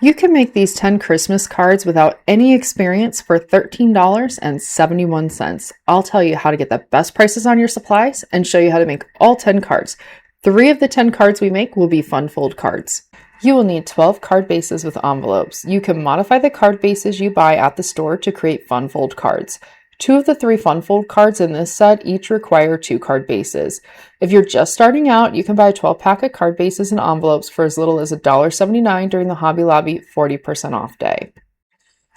You can make these 10 Christmas cards without any experience for $13.71. I'll tell you how to get the best prices on your supplies and show you how to make all 10 cards. 3 of the 10 cards we make will be fun fold cards. You will need 12 card bases with envelopes. You can modify the card bases you buy at the store to create fun fold cards. 2 of the 3 fun fold cards in this set each require 2 card bases. If you're just starting out, you can buy a 12-pack of card bases and envelopes for as little as $1.79 during the Hobby Lobby 40% off day.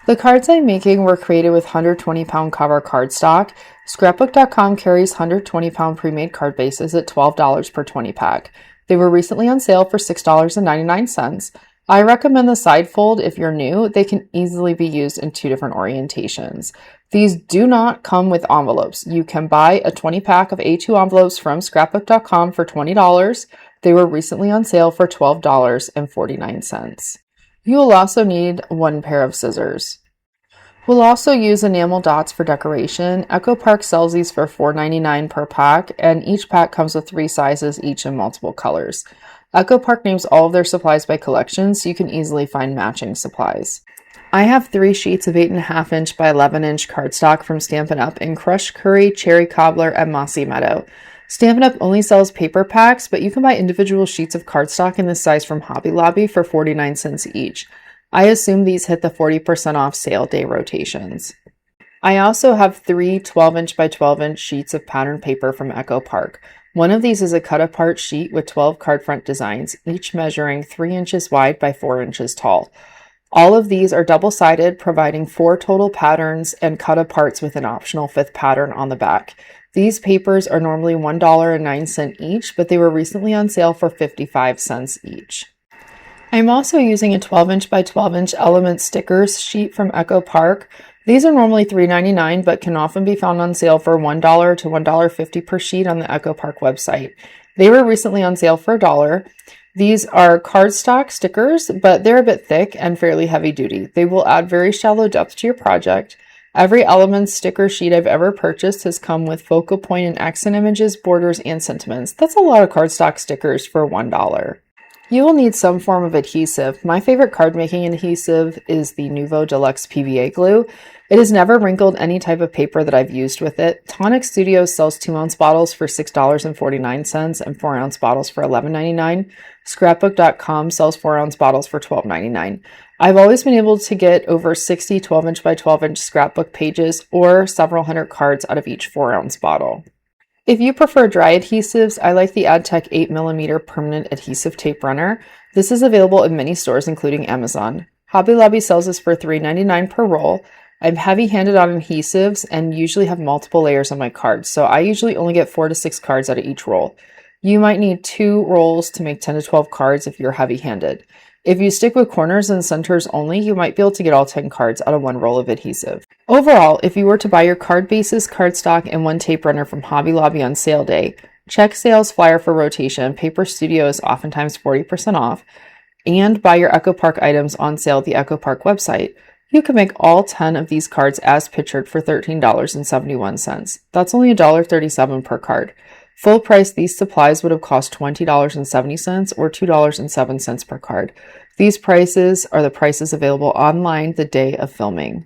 The cards I'm making were created with 120-pound cover cardstock. Scrapbook.com carries 120-pound pre-made card bases at $12 per 20-pack. They were recently on sale for $6.99. I recommend the side fold if you're new. They can easily be used in 2 different orientations. These do not come with envelopes. You can buy a 20-pack of A2 envelopes from scrapbook.com for $20. They were recently on sale for $12.49. You will also need 1 pair of scissors. We'll also use enamel dots for decoration. Echo Park sells these for $4.99 per pack, and each pack comes with 3 sizes, each in multiple colors. Echo Park names all of their supplies by collection, so you can easily find matching supplies. I have 3 sheets of 8.5 inch by 11 inch cardstock from Stampin' Up! In Crushed Curry, Cherry Cobbler, and Mossy Meadow. Stampin' Up! Only sells paper packs, but you can buy individual sheets of cardstock in this size from Hobby Lobby for 49 cents each. I assume these hit the 40% off sale day rotations. I also have 3 12 inch by 12 inch sheets of pattern paper from Echo Park. One of these is a cut apart sheet with 12 card front designs, each measuring 3 inches wide by 4 inches tall. All of these are double-sided, providing 4 total patterns and cut aparts with an optional 5th pattern on the back. These papers are normally $1.09 each, but they were recently on sale for 55 cents each. I'm also using a 12 inch by 12 inch element stickers sheet from Echo Park. These are normally $3.99, but can often be found on sale for $1 to $1.50 per sheet on the Echo Park website. They were recently on sale for $1. These are cardstock stickers, but they're a bit thick and fairly heavy duty. They will add very shallow depth to your project. Every element sticker sheet I've ever purchased has come with focal point and accent images, borders, and sentiments. That's a lot of cardstock stickers for $1. You will need some form of adhesive. My favorite card making adhesive is the Nuvo Deluxe PVA glue. It has never wrinkled any type of paper that I've used with it. Tonic Studios sells 2-ounce bottles for $6.49 and 4-ounce bottles for $11.99. Scrapbook.com sells 4-ounce bottles for $12.99. I've always been able to get over 60 12 inch by 12 inch scrapbook pages or several hundred cards out of each 4-ounce bottle. If you prefer dry adhesives, I like the AdTech 8mm permanent adhesive tape runner. This is available in many stores, including Amazon. Hobby Lobby sells this for $3.99 per roll. I'm heavy-handed on adhesives and usually have multiple layers on my cards, so I usually only get 4 to 6 cards out of each roll. You might need 2 rolls to make 10 to 12 cards if you're heavy-handed. If you stick with corners and centers only, you might be able to get all 10 cards out of 1 roll of adhesive. Overall, if you were to buy your card bases, cardstock, and 1 tape runner from Hobby Lobby on sale day, check sales flyer for rotation. Paper Studio is oftentimes 40% off, and buy your Echo Park items on sale at the Echo Park website. You can make all 10 of these cards as pictured for $13.71. That's only $1.37 per card. Full price, these supplies would have cost $20.70 or $2.07 per card. These prices are the prices available online the day of filming.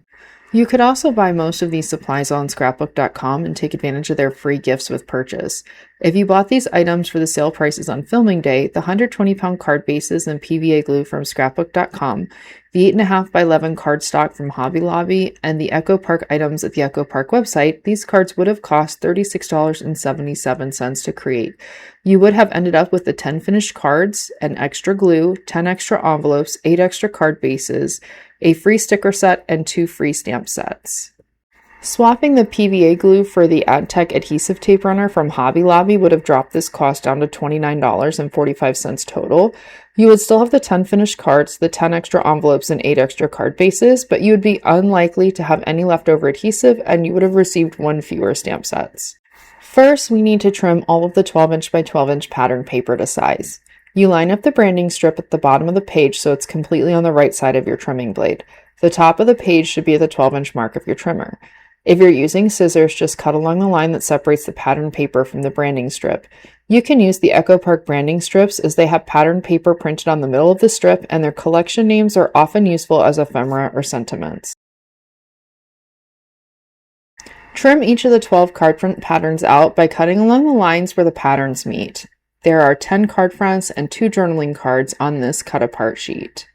You could also buy most of these supplies on scrapbook.com and take advantage of their free gifts with purchase. If you bought these items for the sale prices on filming day, the 120-pound card bases and PVA glue from scrapbook.com, the 8.5 by 11 cardstock from Hobby Lobby, and the Echo Park items at the Echo Park website, these cards would have cost $36.77 to create. You would have ended up with the 10 finished cards, an extra glue, 10 extra envelopes, 8 extra card bases, a free sticker set, and 2 free stamp sets. Swapping the PVA glue for the AdTech adhesive tape runner from Hobby Lobby would have dropped this cost down to $29.45 total. You would still have the 10 finished cards, the 10 extra envelopes, and 8 extra card bases, but you would be unlikely to have any leftover adhesive, and you would have received 1 fewer stamp sets. First, we need to trim all of the 12 inch by 12 inch pattern paper to size. You line up the branding strip at the bottom of the page so it's completely on the right side of your trimming blade. The top of the page should be at the 12 inch mark of your trimmer. If you're using scissors, just cut along the line that separates the pattern paper from the branding strip. You can use the Echo Park branding strips as they have pattern paper printed on the middle of the strip, and their collection names are often useful as ephemera or sentiments. Trim each of the 12 card front patterns out by cutting along the lines where the patterns meet. There are 10 card fronts and 2 journaling cards on this cut-apart sheet.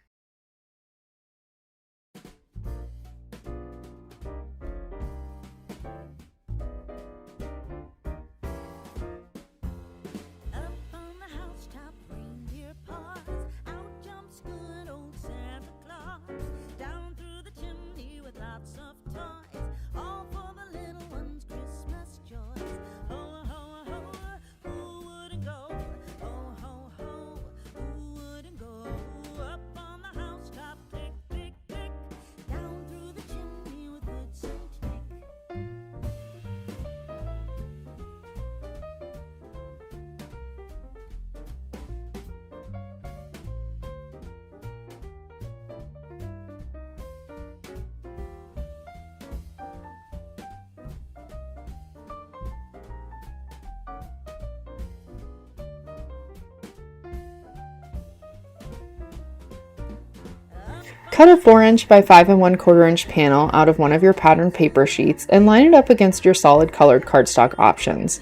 Cut a 4" by 5 1/4" panel out of one of your pattern paper sheets and line it up against your solid colored cardstock options.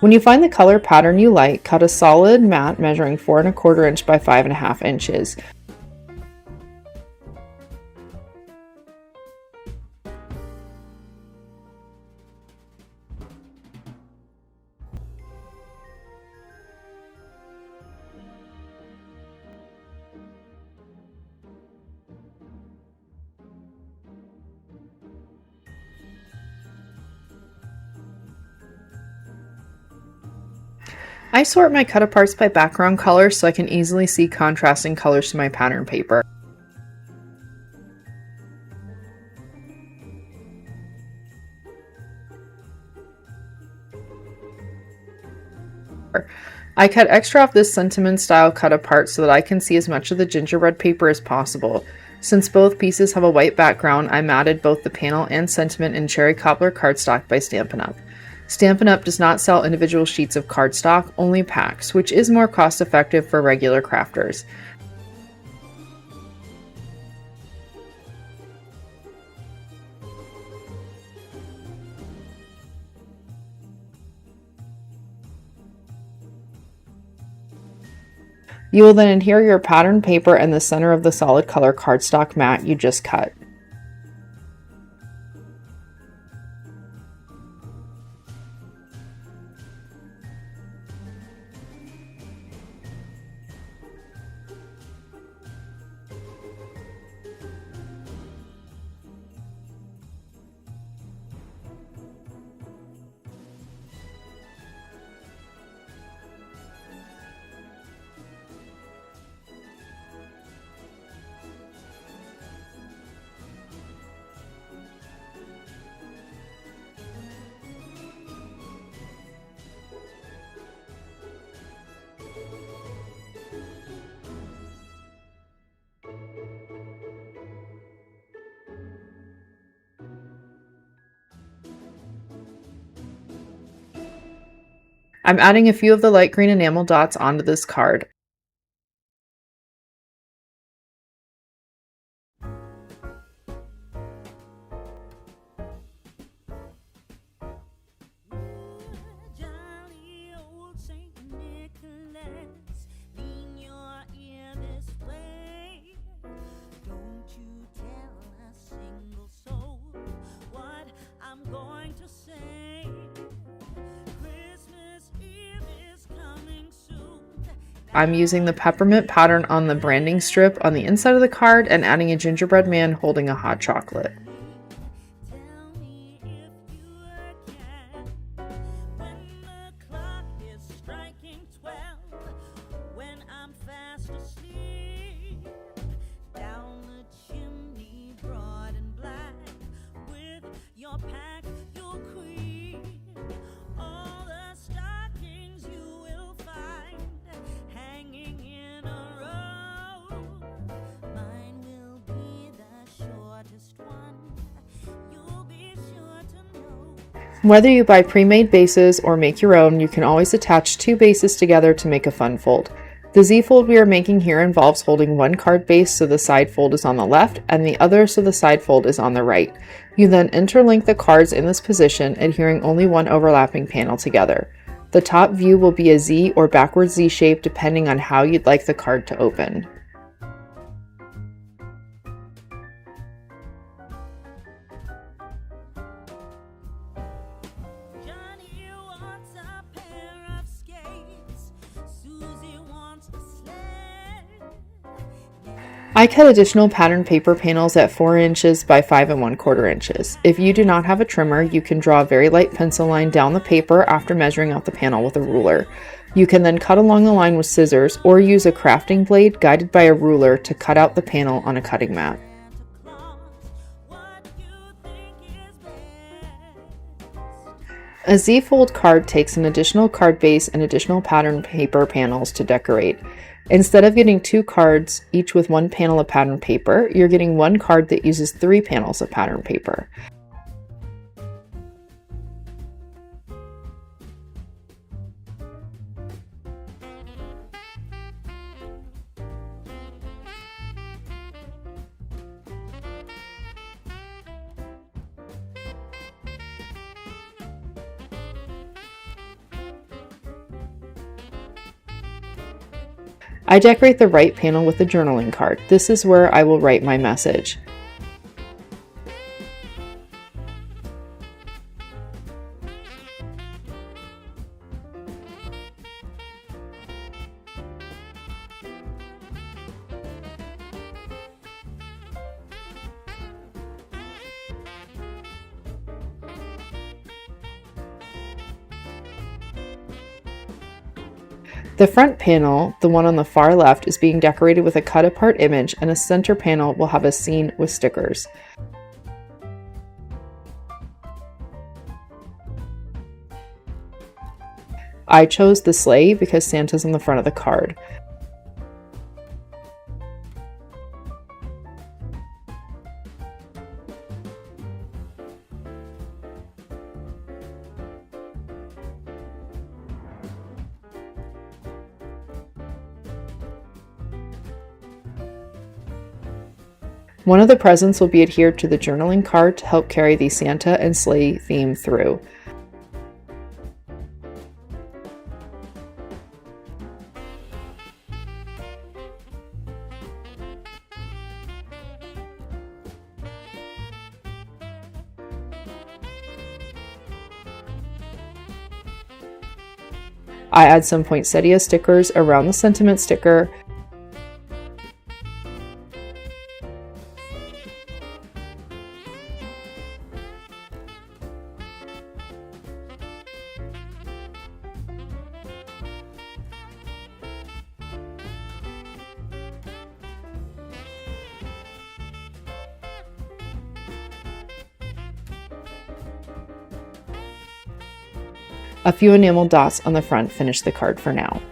When you find the color pattern you like, cut a solid mat measuring 4 1/4" by 5 1/2 inches. I sort my cut-aparts by background color so I can easily see contrasting colors to my pattern paper. I cut extra off this sentiment style cut-apart so that I can see as much of the gingerbread paper as possible. Since both pieces have a white background, I matted both the panel and sentiment in cherry cobbler cardstock by Stampin' Up! Stampin' Up! Does not sell individual sheets of cardstock, only packs, which is more cost-effective for regular crafters. You will then adhere your pattern paper in the center of the solid color cardstock mat you just cut. I'm adding a few of the light green enamel dots onto this card. I'm using the peppermint pattern on the branding strip on the inside of the card and adding a gingerbread man holding a hot chocolate. Whether you buy pre-made bases or make your own, you can always attach 2 bases together to make a fun fold. The Z-fold we are making here involves holding one card base so the side fold is on the left and the other so the side fold is on the right. You then interlink the cards in this position, adhering only one overlapping panel together. The top view will be a Z or backwards Z shape depending on how you'd like the card to open. I cut additional pattern paper panels at 4 inches by 5 1/4 inches. If you do not have a trimmer, you can draw a very light pencil line down the paper after measuring out the panel with a ruler. You can then cut along the line with scissors or use a crafting blade guided by a ruler to cut out the panel on a cutting mat. A Z-fold card takes an additional card base and additional pattern paper panels to decorate. Instead of getting 2 cards, each with 1 panel of pattern paper, you're getting 1 card that uses 3 panels of pattern paper. I decorate the right panel with a journaling card. This is where I will write my message. The front panel, the one on the far left, is being decorated with a cut-apart image, and a center panel will have a scene with stickers. I chose the sleigh because Santa's on the front of the card. One of the presents will be adhered to the journaling card to help carry the Santa and sleigh theme through. I add some poinsettia stickers around the sentiment sticker. A few enamel dots on the front finish the card for now.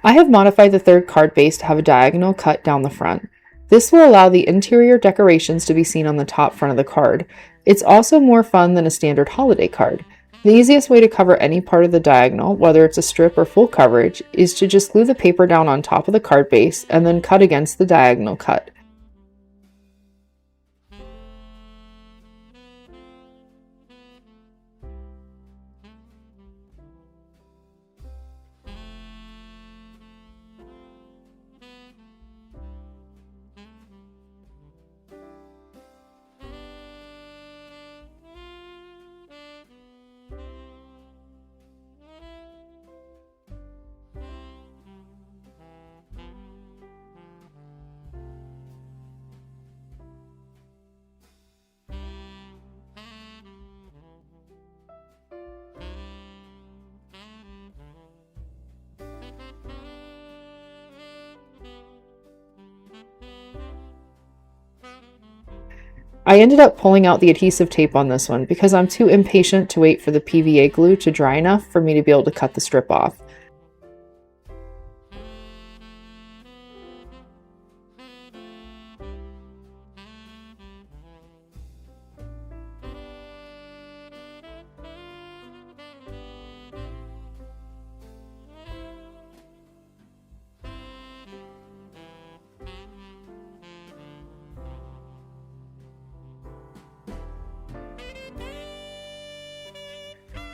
I have modified the third card base to have a diagonal cut down the front. This will allow the interior decorations to be seen on the top front of the card. It's also more fun than a standard holiday card. The easiest way to cover any part of the diagonal, whether it's a strip or full coverage, is to just glue the paper down on top of the card base and then cut against the diagonal cut. I ended up pulling out the adhesive tape on this one because I'm too impatient to wait for the PVA glue to dry enough for me to be able to cut the strip off.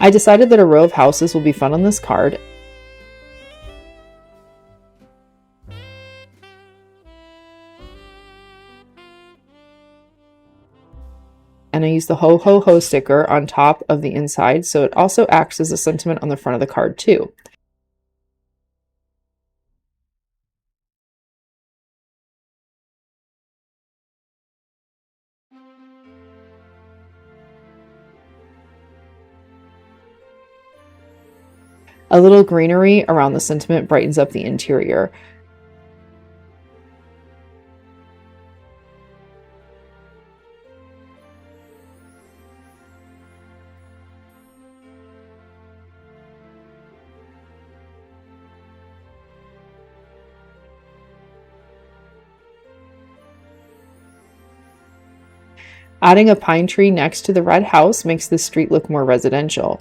I decided that a row of houses will be fun on this card, and I used the ho ho ho sticker on top of the inside, so it also acts as a sentiment on the front of the card too. A little greenery around the sentiment brightens up the interior. Adding a pine tree next to the red house makes this street look more residential.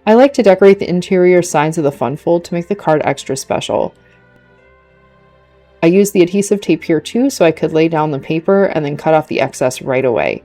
I like to decorate the interior sides of the fun fold to make the card extra special. I used the adhesive tape here too so I could lay down the paper and then cut off the excess right away.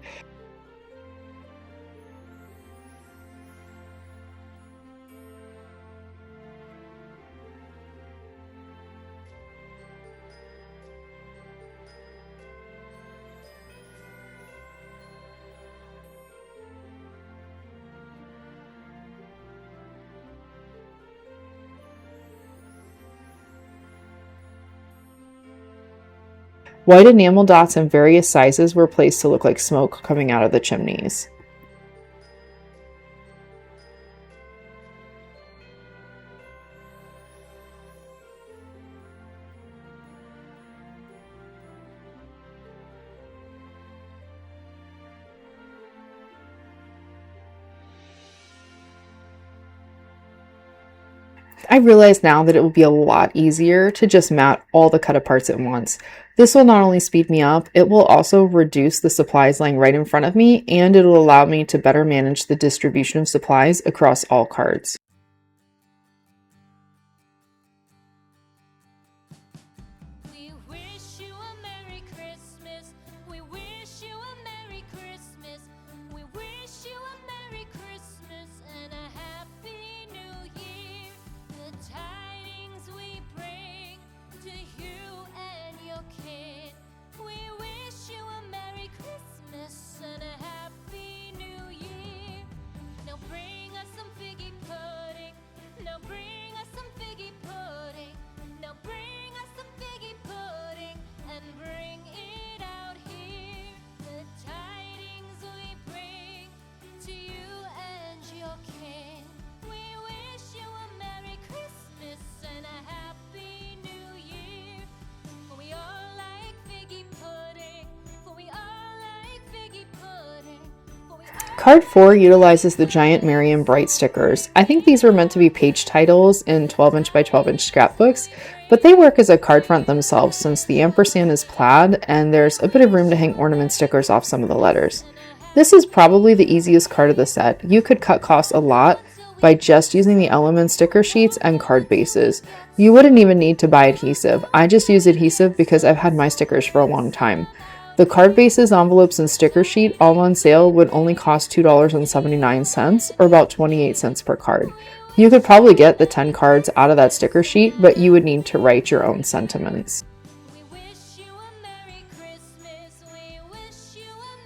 White enamel dots in various sizes were placed to look like smoke coming out of the chimneys. I realize now that it will be a lot easier to just mat all the cut aparts at once. This will not only speed me up, it will also reduce the supplies lying right in front of me, and it will allow me to better manage the distribution of supplies across all cards. Card 4 utilizes the giant Merriam Bright stickers. I think these were meant to be page titles in 12" by 12" scrapbooks, but they work as a card front themselves since the ampersand is plaid and there's a bit of room to hang ornament stickers off some of the letters. This is probably the easiest card of the set. You could cut costs a lot by just using the element sticker sheets and card bases. You wouldn't even need to buy adhesive. I just use adhesive because I've had my stickers for a long time. The card bases, envelopes, and sticker sheet all on sale would only cost $2.79 or about 28 cents per card. You could probably get the 10 cards out of that sticker sheet, but you would need to write your own sentiments. We wish you a Merry Christmas. We wish you a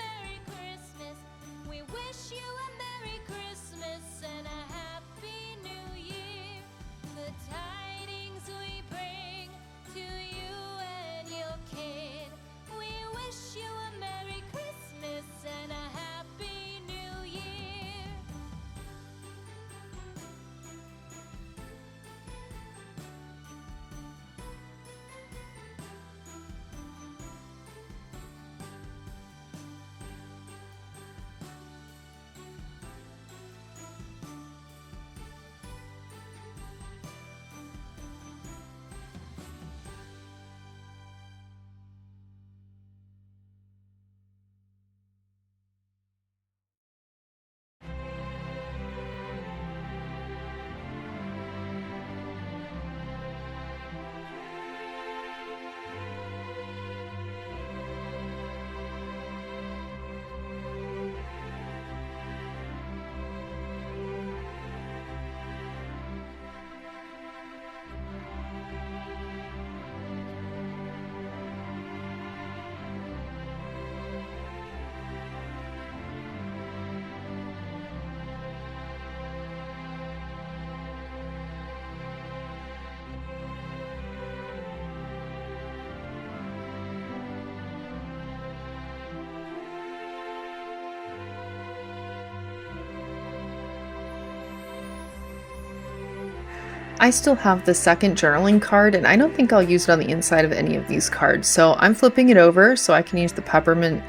I still have the second journaling card, and I don't think I'll use it on the inside of any of these cards, so I'm flipping it over so I can use the peppermint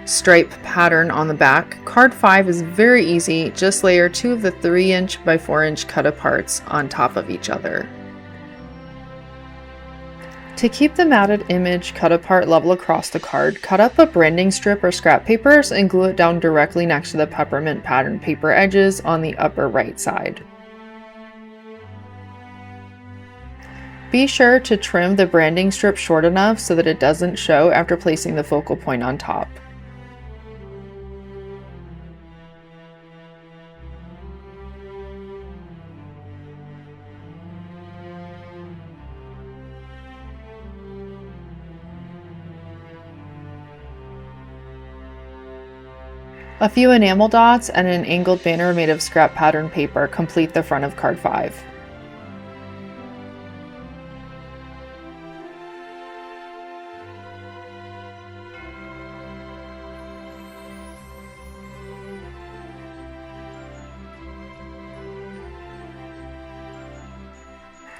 stripe pattern on the back. Card 5 is very easy, just layer 2 of the 3" by 4" cut aparts on top of each other. To keep the matted image cut apart level across the card, cut up a branding strip or scrap papers and glue it down directly next to the peppermint pattern paper edges on the upper right side. Be sure to trim the branding strip short enough so that it doesn't show after placing the focal point on top. A few enamel dots and an angled banner made of scrap pattern paper complete the front of card 5.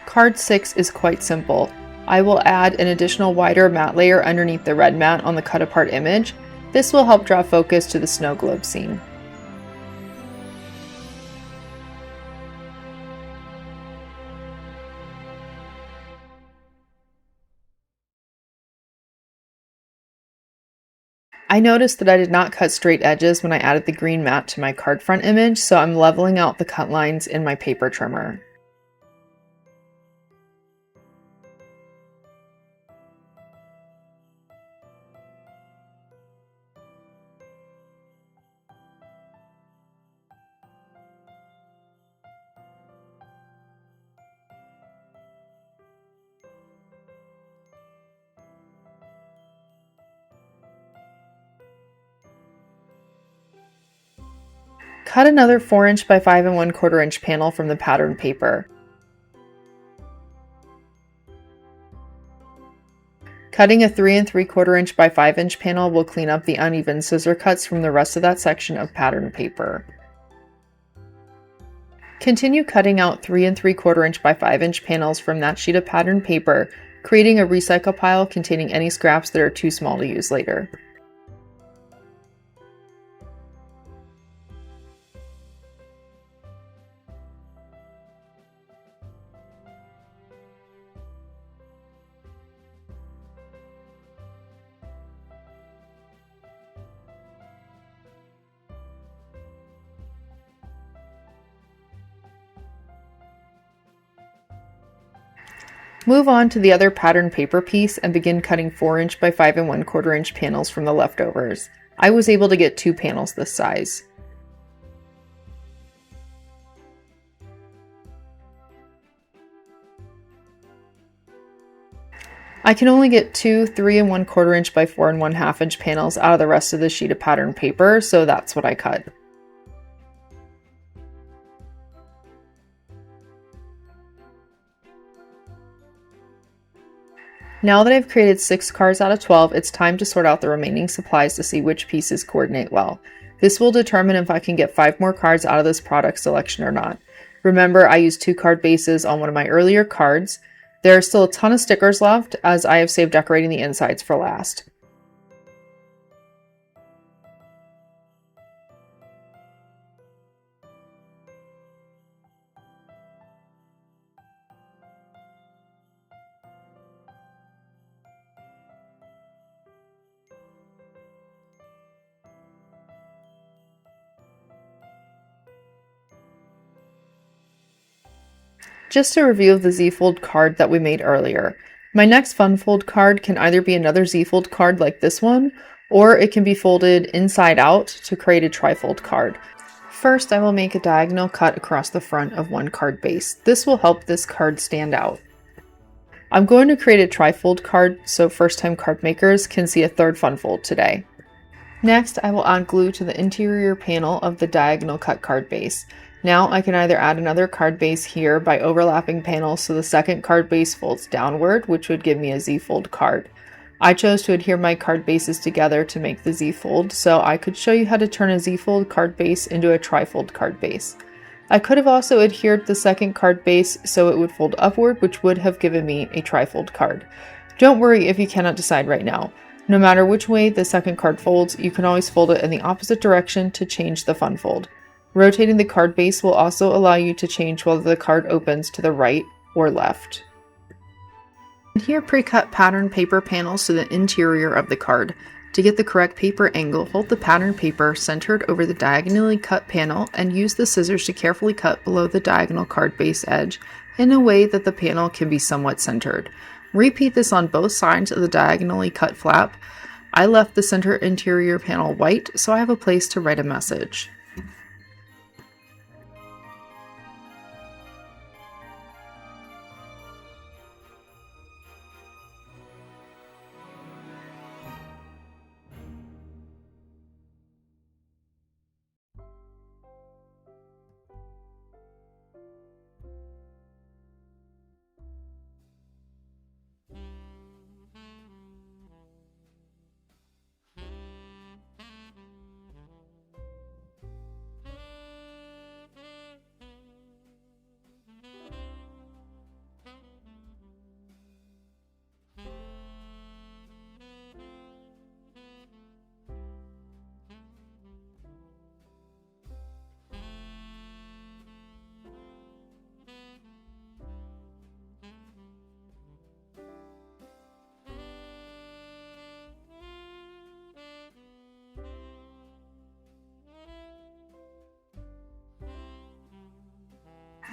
Card 6 is quite simple. I will add an additional wider matte layer underneath the red mat on the cut apart image. This will help draw focus to the snow globe scene. I noticed that I did not cut straight edges when I added the green mat to my card front image, so I'm leveling out the cut lines in my paper trimmer. Cut another 4" by 5 1/4" panel from the pattern paper. Cutting a 3 3/4" by 5" panel will clean up the uneven scissor cuts from the rest of that section of pattern paper. Continue cutting out 3 3/4" by 5" panels from that sheet of pattern paper, creating a recycle pile containing any scraps that are too small to use later. Move on to the other pattern paper piece and begin cutting 4" by 5 1/4" panels from the leftovers. I was able to get 2 panels this size. I can only get 2 3 1/4" by 4 1/2" panels out of the rest of the sheet of pattern paper, so that's what I cut. Now that I've created 6 cards out of 12, it's time to sort out the remaining supplies to see which pieces coordinate well. This will determine if I can get 5 more cards out of this product selection or not. Remember, I used 2 card bases on one of my earlier cards. There are still a ton of stickers left, as I have saved decorating the insides for last. Just a review of the Z-fold card that we made earlier. My next fun fold card can either be another Z-fold card like this one, or it can be folded inside out to create a trifold card. First, I will make a diagonal cut across the front of one card base. This will help this card stand out. I'm going to create a trifold card so first-time card makers can see a third fun fold today. Next, I will add glue to the interior panel of the diagonal cut card base. Now I can either add another card base here by overlapping panels so the second card base folds downward, which would give me a Z-fold card. I chose to adhere my card bases together to make the Z-fold, so I could show you how to turn a Z-fold card base into a trifold card base. I could have also adhered the second card base so it would fold upward, which would have given me a trifold card. Don't worry if you cannot decide right now. No matter which way the second card folds, you can always fold it in the opposite direction to change the fun fold. Rotating the card base will also allow you to change whether the card opens to the right or left. Adhere pre-cut pattern paper panels to the interior of the card. To get the correct paper angle, hold the pattern paper centered over the diagonally cut panel and use the scissors to carefully cut below the diagonal card base edge in a way that the panel can be somewhat centered. Repeat this on both sides of the diagonally cut flap. I left the center interior panel white, so I have a place to write a message.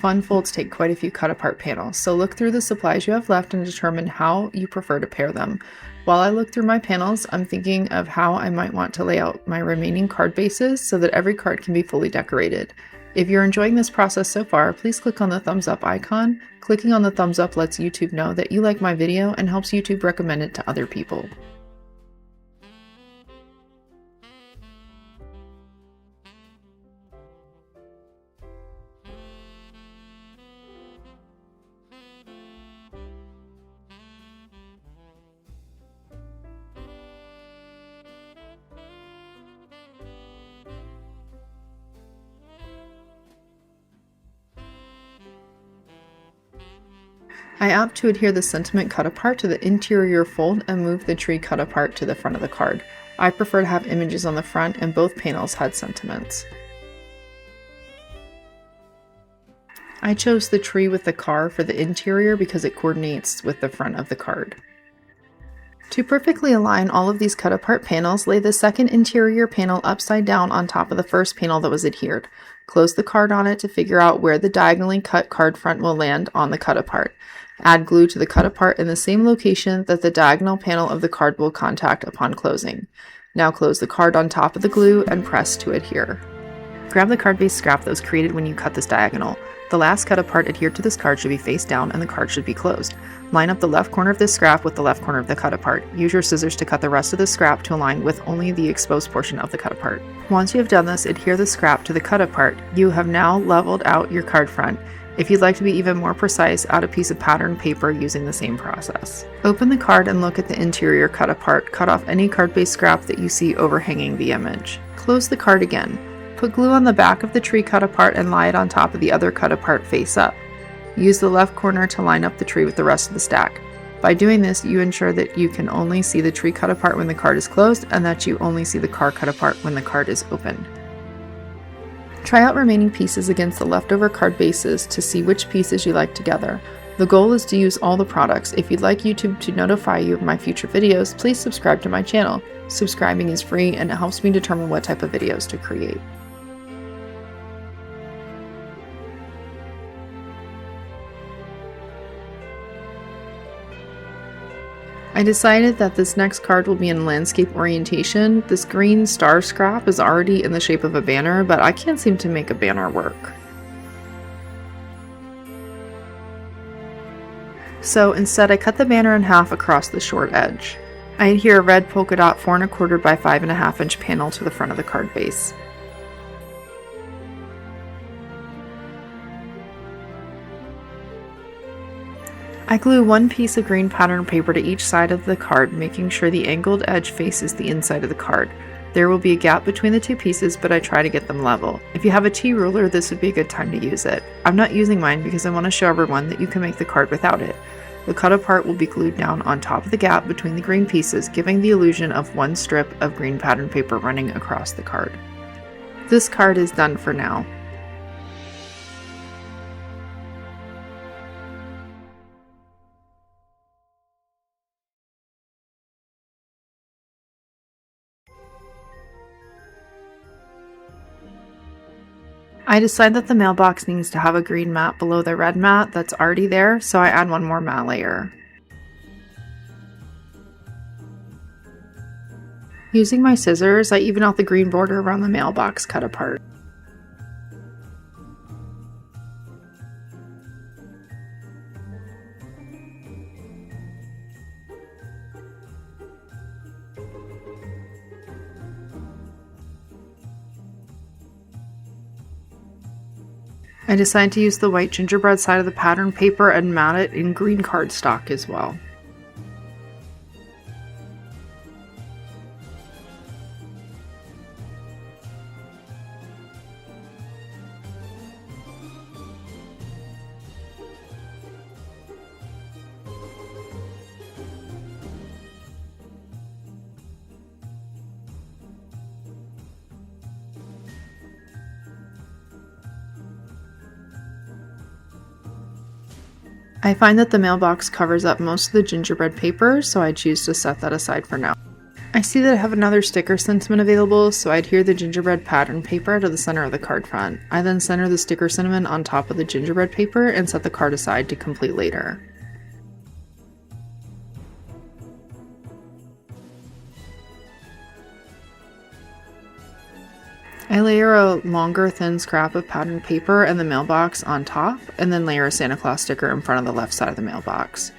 Fun folds take quite a few cut-apart panels, so look through the supplies you have left and determine how you prefer to pair them. While I look through my panels, I'm thinking of how I might want to lay out my remaining card bases so that every card can be fully decorated. If you're enjoying this process so far, please click on the thumbs up icon. Clicking on the thumbs up lets YouTube know that you like my video and helps YouTube recommend it to other people. I opt to adhere the sentiment cut apart to the interior fold and move the tree cut apart to the front of the card. I prefer to have images on the front, and both panels had sentiments. I chose the tree with the car for the interior because it coordinates with the front of the card. To perfectly align all of these cut apart panels, lay the second interior panel upside down on top of the first panel that was adhered. Close the card on it to figure out where the diagonally cut card front will land on the cut apart. Add glue to the cut apart in the same location that the diagonal panel of the card will contact upon closing. Now close the card on top of the glue and press to adhere. Grab the card base scrap that was created when you cut this diagonal. The last cut apart adhered to this card should be face down and the card should be closed. Line up the left corner of this scrap with the left corner of the cut apart. Use your scissors to cut the rest of the scrap to align with only the exposed portion of the cut apart. Once you have done this, adhere the scrap to the cut apart. You have now leveled out your card front. If you'd like to be even more precise, add a piece of pattern paper using the same process. Open the card and look at the interior cut apart. Cut off any card base scrap that you see overhanging the image. Close the card again. Put glue on the back of the tree cut apart and lie it on top of the other cut apart face up. Use the left corner to line up the tree with the rest of the stack. By doing this, you ensure that you can only see the tree cut apart when the card is closed and that you only see the card cut apart when the card is opened. Try out remaining pieces against the leftover card bases to see which pieces you like together. The goal is to use all the products. If you'd like YouTube to notify you of my future videos, please subscribe to my channel. Subscribing is free and it helps me determine what type of videos to create. I decided that this next card will be in landscape orientation. This green star scrap is already in the shape of a banner, but I can't seem to make a banner work. So instead I cut the banner in half across the short edge. I adhere a red polka dot 4 1/4 by 5 1/2 inch panel to the front of the card base. I glue one piece of green pattern paper to each side of the card, making sure the angled edge faces the inside of the card. There will be a gap between the two pieces, but I try to get them level. If you have a T-ruler, this would be a good time to use it. I'm not using mine because I want to show everyone that you can make the card without it. The cut apart will be glued down on top of the gap between the green pieces, giving the illusion of one strip of green pattern paper running across the card. This card is done for now. I decide that the mailbox needs to have a green mat below the red mat that's already there, so I add one more mat layer. Using my scissors, I even out the green border around the mailbox cut apart. I decide to use the white gingerbread side of the pattern paper and mat it in green cardstock as well. I find that the mailbox covers up most of the gingerbread paper, so I choose to set that aside for now. I see that I have another sticker sentiment available, so I adhere the gingerbread pattern paper to the center of the card front. I then center the sticker sentiment on top of the gingerbread paper and set the card aside to complete later. I layer a longer thin scrap of patterned paper and the mailbox on top, and then layer a Santa Claus sticker in front of the left side of the mailbox.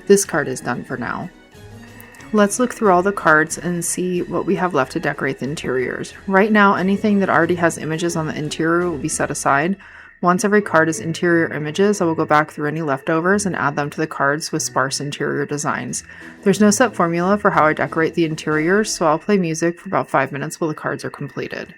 This card is done for now. Let's look through all the cards and see what we have left to decorate the interiors. Right now, anything that already has images on the interior will be set aside. Once every card is interior images, I will go back through any leftovers and add them to the cards with sparse interior designs. There's no set formula for how I decorate the interiors, so I'll play music for about 5 minutes while the cards are completed.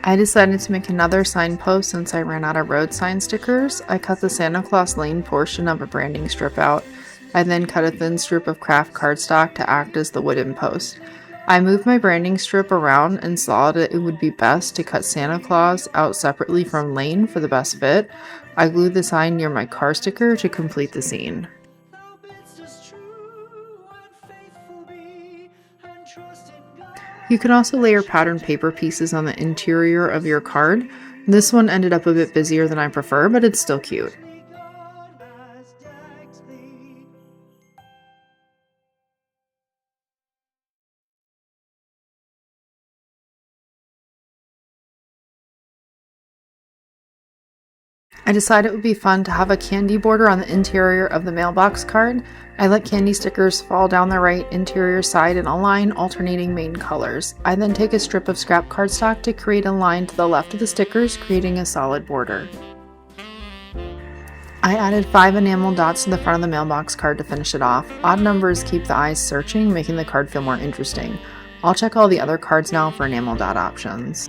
I decided to make another signpost since I ran out of road sign stickers. I cut the Santa Claus Lane portion of a branding strip out. I then cut a thin strip of craft cardstock to act as the wooden post. I moved my branding strip around and saw that it would be best to cut Santa Claus out separately from Lane for the best fit. I glued the sign near my car sticker to complete the scene. You can also layer patterned paper pieces on the interior of your card. This one ended up a bit busier than I prefer, but it's still cute. I decided it would be fun to have a candy border on the interior of the mailbox card. I let candy stickers fall down the right interior side in a line alternating main colors. I then take a strip of scrap cardstock to create a line to the left of the stickers, creating a solid border. I added 5 enamel dots to the front of the mailbox card to finish it off. Odd numbers keep the eyes searching, making the card feel more interesting. I'll check all the other cards now for enamel dot options.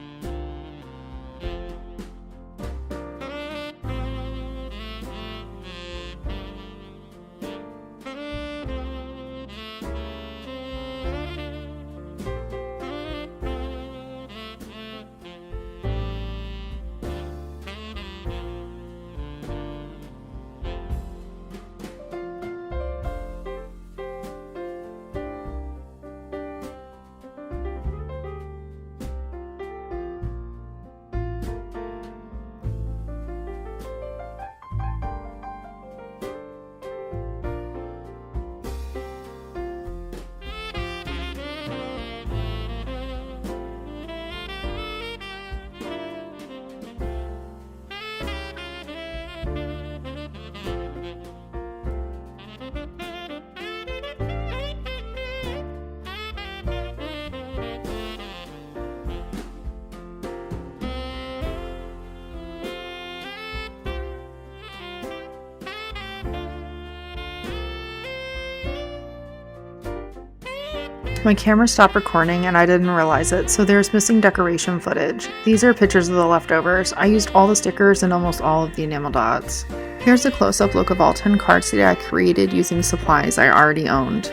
My camera stopped recording and I didn't realize it, so there's missing decoration footage. These are pictures of the leftovers. I used all the stickers and almost all of the enamel dots. Here's a close-up look of all 10 cards that I created using supplies I already owned.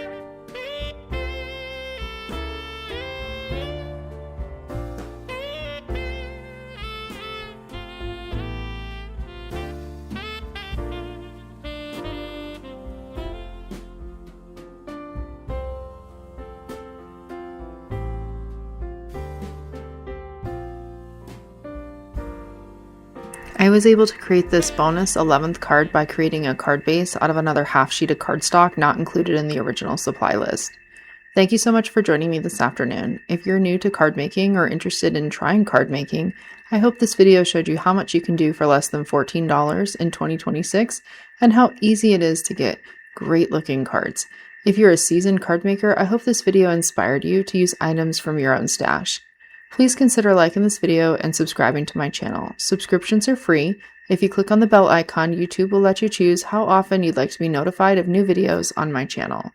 I was able to create this bonus 11th card by creating a card base out of another half sheet of cardstock not included in the original supply list. Thank you so much for joining me this afternoon. If you're new to card making or interested in trying card making, I hope this video showed you how much you can do for less than $14 in 2026 and how easy it is to get great looking cards. If you're a seasoned card maker, I hope this video inspired you to use items from your own stash. Please consider liking this video and subscribing to my channel. Subscriptions are free. If you click on the bell icon, YouTube will let you choose how often you'd like to be notified of new videos on my channel.